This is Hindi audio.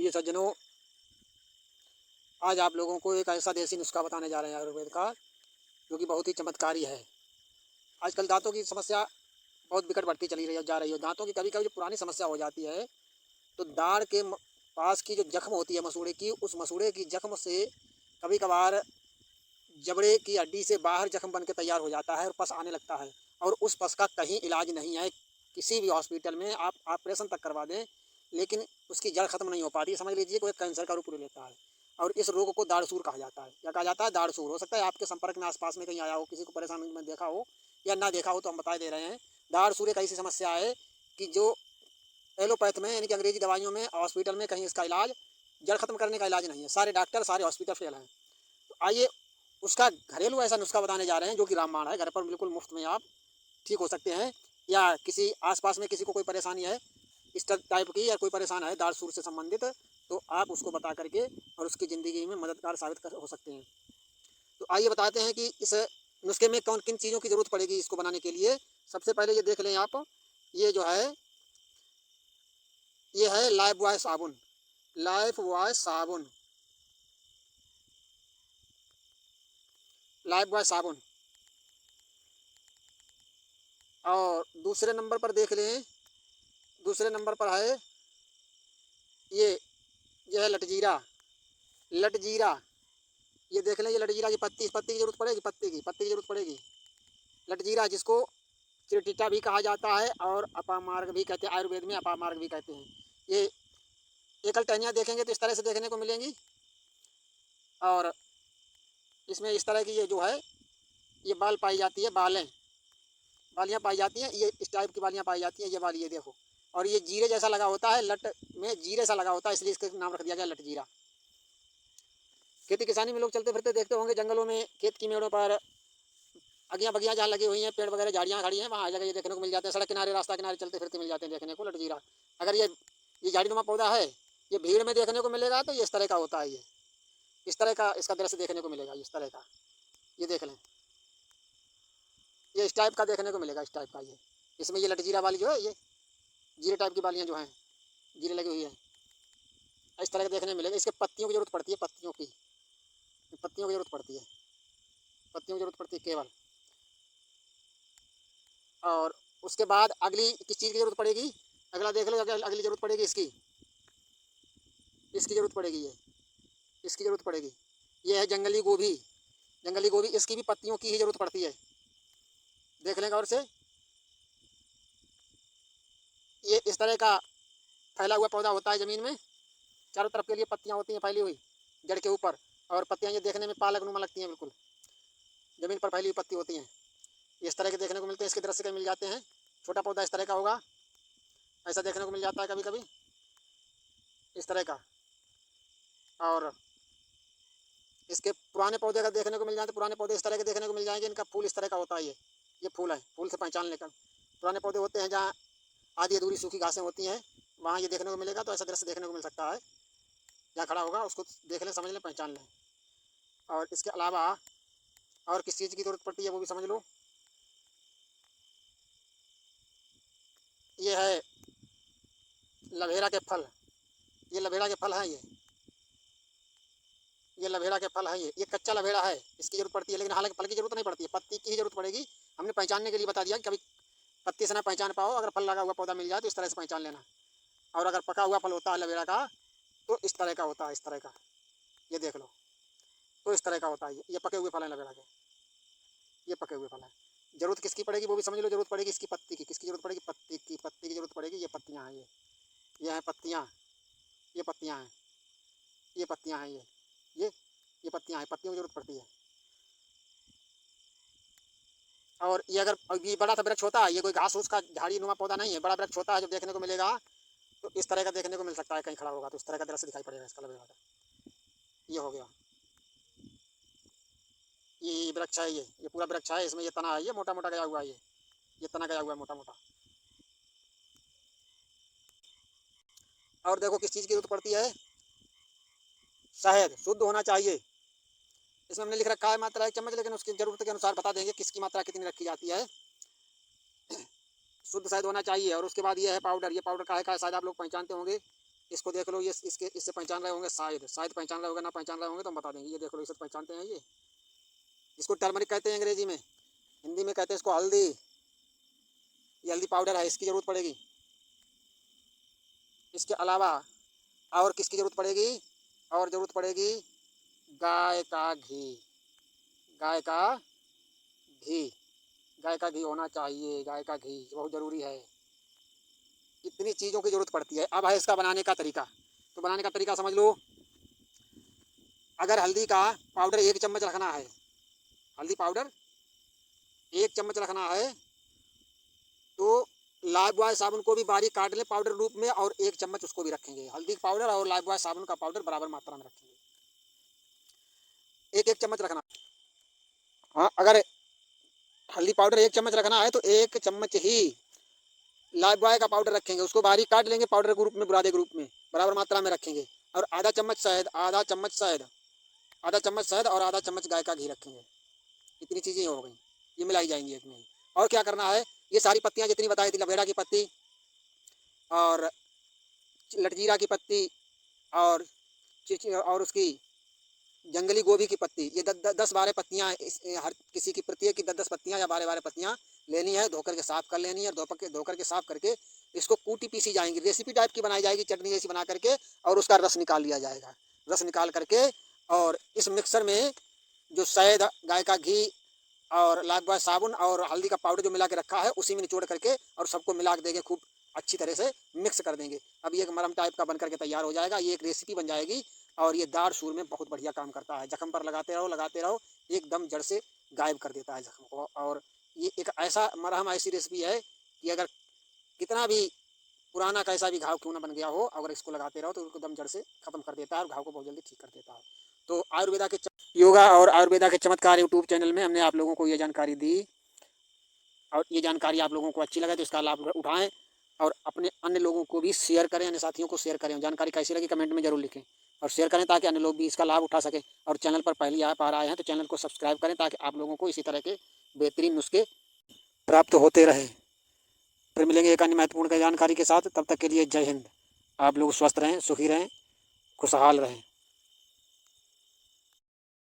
प्रिय सज्जनों, आज आप लोगों को एक ऐसा देसी नुस्खा बताने जा रहे हैं आयुर्वेद का, जो कि बहुत ही चमत्कारी है। आजकल दांतों की समस्या बहुत विकट बढ़ती चली रही है जा रही है। दांतों की कभी-कभी जो पुरानी समस्या हो जाती है, तो दाढ़ के पास की जो जख्म होती है मसूड़े की, उस मसूड़े की जख्म से कभी-कभार जबड़े की हड्डी से बाहर जख्म बन के तैयार हो जाता है और पस आने लगता है। और उस पस का कहीं इलाज नहीं है। किसी भी हॉस्पिटल में आप ऑपरेशन तक करवा दें, लेकिन उसकी जड़ खत्म नहीं हो पाती। समझ लीजिए कोई कैंसर का रूप ले लेता है। और इस रोग को दाढ़सूर कहा जाता है। क्या कहा जाता है? दाढ़सूर। हो सकता है आपके संपर्क में आसपास में कहीं आया हो, किसी को परेशान में देखा हो या ना देखा हो, तो हम बता दे रहे हैं। दाढ़सूर एक ऐसी समस्या है कि जो एलोपैथ में यानी कि अंग्रेजी दवाइयों में, हॉस्पिटल में कहीं इसका इलाज, जड़ खत्म करने का इलाज नहीं है। सारे डॉक्टर, सारे हॉस्पिटल फेल हैं। तो आइए उसका घरेलू ऐसा नुस्खा बताने जा रहे हैं, जो कि रामबाण है। घर पर बिल्कुल मुफ्त में आप ठीक हो सकते हैं। या किसी आसपास में किसी को कोई परेशानी है इस टाइप की, या कोई परेशान है दाढ़ सूर से संबंधित, तो आप उसको बता करके और उसकी ज़िंदगी में मददगार साबित हो सकते हैं। तो आइए बताते हैं कि इस नुस्खे में कौन किन चीज़ों की ज़रूरत पड़ेगी इसको बनाने के लिए। सबसे पहले ये देख लें आप, ये जो है, ये है लाइफ बॉय साबुन। लाइफ बॉय साबुन, लाइफ बॉय साबुन। और दूसरे नंबर पर देख लें, दूसरे नंबर पर है ये ये है लटजीरा। लटजीरा, ये देख लें, ये लटजीरा की पत्ती, इस पत्ती की जरूरत पड़ेगी, पत्ती की जरूरत पड़ेगी। लटजीरा, जिसको चिरटिटा भी कहा जाता है और अपामार्ग भी कहते हैं, आयुर्वेद में अपामार्ग भी कहते हैं। ये एकल टहनियाँ देखेंगे तो इस तरह से देखने को मिलेंगी। और इसमें इस तरह की ये जो है, ये बाल पाई जाती है, बालें, बालियाँ पाई जाती हैं। ये इस टाइप की बालियाँ पाई जाती हैं, ये वाली, ये देखो। और ये जीरे जैसा लगा होता है, लट में जीरे सा लगा होता है, इसलिए इसका नाम रख दिया गया लटजीरा। खेती किसानी में लोग चलते फिरते देखते होंगे जंगलों में, खेत की मेड़ों पर अगियाँ बगियाँ जहाँ लगी हुई हैं, पेड़ वगैरह झाड़ियाँ खड़ी हैं, वहाँ हर जगह ये देखने को मिल जाते हैं। सड़क किनारे, रास्ता किनारे चलते फिरते मिल जाते हैं देखने को लटजीरा। अगर ये झाड़ीनुमा पौधा है, ये भीड़ में देखने को मिलेगा तो ये इस तरह का होता है। ये इस तरह का इसका दृश्य देखने को मिलेगा, इस तरह का। ये देख लें, ये इस टाइप का देखने को मिलेगा, इस टाइप का। ये इसमें ये लटजीरा वाली जो है, ये जीरे टाइप की बालियाँ जो हैं, जीरे लगी हुई है, इस तरह का देखने मिलेगा। इसके पत्तियों की जरूरत पड़ती है, पत्तियों की, पत्तियों की जरूरत पड़ती है, पत्तियों की जरूरत पड़ती है केवल। और उसके बाद अगली किस चीज़ की जरूरत पड़ेगी, अगला देख लो। अगली जरूरत पड़ेगी इसकी, इसकी जरूरत पड़ेगी, ये इसकी जरूरत पड़ेगी। ये है जंगली गोभी। जंगली गोभी, इसकी भी पत्तियों की ही जरूरत पड़ती है। देख लें गौर से, ये इस तरह का फैला हुआ पौधा होता है ज़मीन में। चारों तरफ के लिए पत्तियाँ होती हैं फैली हुई जड़ के ऊपर, और पत्तियाँ ये देखने में पालक नुमा लगती हैं, बिल्कुल ज़मीन पर फैली हुई पत्ती होती हैं। इस तरह के देखने को मिलते हैं, इसके दृश्य के मिल जाते हैं। छोटा पौधा इस तरह का होगा, ऐसा देखने को मिल जाता है कभी कभी, इस तरह का। और इसके पुराने पौधे अगर देखने को मिल जाए तो पुराने पौधे इस तरह के देखने को मिल जाएंगे। इनका फूल इस तरह का होता है, ये फूल है, फूल से पहचान लेकर। पुराने पौधे होते हैं जहाँ आधी अधूरी सूखी घासें होती हैं, वहाँ ये देखने को मिलेगा। तो ऐसा दृश्य देखने को मिल सकता है। जहाँ खड़ा होगा उसको देख लें, समझ लें, पहचान लें। और इसके अलावा और किस चीज़ की जरूरत पड़ती है वो भी समझ लो। ये है लभेरा के फल। ये लभेरा के फल हैं, ये लभेरा के फल है। ये कच्चा लभेरा है, इसकी जरूरत पड़ती है, लेकिन हालांकि फल की जरूरत नहीं पड़ती है, पत्ती की ही जरूरत पड़ेगी। हमने पहचानने के लिए बता दिया कि कभी पत्ती से ना पहचान पाओ, अगर फल लगा हुआ पौधा मिल जाए तो इस तरह से पहचान लेना। और अगर पका हुआ फल होता है लवेरा का, तो इस तरह का होता है, इस तरह का। ये देख लो, तो इस तरह का होता है। ये पके हुए फल हैं लवेरा के, ये पके हुए फल हैं। जरूरत किसकी पड़ेगी वो भी समझ लो। जरूरत पड़ेगी इसकी पत्ती की। किसकी जरूरत पड़ेगी? पत्ती की। पत्ती की जरूरत पड़ेगी। ये पत्तियाँ हैं, ये हैं पत्तियाँ, ये पत्तियाँ हैं, ये पत्तियाँ हैं, ये ये पत्तियाँ हैं, पत्तियों की जरूरत पड़ती है। और ये अगर ये बड़ा सा वृक्ष होता है, ये कोई घास फूस का झाड़ी नुमा पौधा नहीं है, बड़ा वृक्ष होता है जो देखने को मिलेगा, तो इस तरह का देखने को मिल सकता है। कहीं खड़ा होगा तो इस तरह का दृश्य दिखाई पड़ेगा इसका लगेगा। ये हो गया, ये वृक्ष है, ये पूरा वृक्ष है। इसमें ये तना है, ये मोटा मोटा गया हुआ है, ये तना गया हुआ है मोटा मोटा। और देखो किस चीज़ की जरूरत पड़ती है, शहद शुद्ध होना चाहिए। इसमें हमने लिख रखा है मात्रा 1 चम्मच, लेकिन उसकी ज़रूरत के अनुसार बता देंगे किसकी मात्रा कितनी रखी जाती है। शुद्ध शहद होना चाहिए। और उसके बाद ये है पाउडर। ये पाउडर काहे का है शायद आप लोग पहचानते होंगे। इसको देख लो, ये इससे पहचान रहे होंगे, शायद पहचान रहे होंगे, ना पहचान रहे होंगे तो हम बता देंगे। ये देख लो, इसे पहचानते हैं, ये इसको टर्मरिक कहते हैं अंग्रेजी में, हिंदी में कहते हैं इसको हल्दी। ये हल्दी पाउडर है, इसकी ज़रूरत पड़ेगी। इसके अलावा और किसकी ज़रूरत पड़ेगी? और ज़रूरत पड़ेगी गाय का घी। गाय का घी, गाय का घी होना चाहिए, गाय का घी बहुत ज़रूरी है। इतनी चीज़ों की ज़रूरत पड़ती है। अब है इसका बनाने का तरीका। तो बनाने का तरीका समझ लो। अगर हल्दी का पाउडर 1 चम्मच रखना है, हल्दी पाउडर 1 चम्मच रखना है, तो लाइफबॉय साबुन को भी बारीक काट लें पाउडर रूप में, और 1 चम्मच उसको भी रखेंगे। हल्दी पाउडर और लाइफबॉय साबुन का पाउडर बराबर मात्रा में रखेंगे, 1-1 चम्मच रखना। हाँ, अगर हल्दी पाउडर 1 चम्मच रखना है तो 1 चम्मच ही लाइफबॉय का पाउडर रखेंगे, उसको बारीक काट लेंगे पाउडर के रूप में, बुरादे के रूप में बराबर मात्रा में रखेंगे। और आधा चम्मच शहद, आधा चम्मच और आधा चम्मच गाय का घी रखेंगे। इतनी चीज़ें हो गई, ये मिलाई जाएंगी इसमें। और क्या करना है, ये सारी पत्तियाँ जितनी बताई थी, लवेड़ा की पत्ती और लटजीरा की पत्ती और और उसकी जंगली गोभी की पत्ती, ये 10-12 पत्तियाँ, हर किसी की प्रत्येक की 10-10 पत्तियाँ या 12-12 पत्तियाँ लेनी है, धोकर के साफ कर लेनी है। और धोकर के साफ करके इसको कूटी पीसी जाएंगी, रेसिपी टाइप की बनाई जाएगी, चटनी जैसी बना करके, और उसका रस निकाल लिया जाएगा। रस निकाल करके और इस मिक्सर में जो शहद, गाय का घी और लाइफबॉय साबुन और हल्दी का पाउडर जो मिला के रखा है, उसी में निचोड़ करके और सबको मिला के देंगे, खूब अच्छी तरह से मिक्स कर देंगे। अब ये एक मरहम टाइप का बन करके तैयार हो जाएगा। ये एक रेसिपी बन जाएगी और ये दाढ़ सूर में बहुत बढ़िया काम करता है। जख्म पर लगाते रहो, एकदम जड़ से गायब कर देता है जख्म को। और ये एक ऐसा मरहम, ऐसी रेसिपी है कि अगर कितना भी पुराना कैसा भी घाव क्यों ना बन गया हो, अगर इसको लगाते रहो तो उसको दम जड़ से खत्म कर देता है और घाव को बहुत जल्दी ठीक कर देता है। तो योगा और आयुर्वेदा के चमत्कार यूट्यूब चैनल में हमने आप लोगों को ये जानकारी दी, और ये जानकारी आप लोगों को अच्छी लगे तो इसका लाभ उठाएं और अपने अन्य लोगों को भी शेयर करें, अन्य साथियों को शेयर करें। जानकारी कैसी लगी कमेंट में जरूर लिखें और शेयर करें ताकि अन्य लोग भी इसका लाभ उठा सकें। और चैनल पर पहली बार आए हैं तो चैनल को सब्सक्राइब करें ताकि आप लोगों को इसी तरह के बेहतरीन नुस्खे प्राप्त होते रहे। फिर मिलेंगे एक अन्य महत्वपूर्ण जानकारी के साथ, तब तक के लिए जय हिंद। आप लोग स्वस्थ रहें, सुखी रहें, खुशहाल रहें।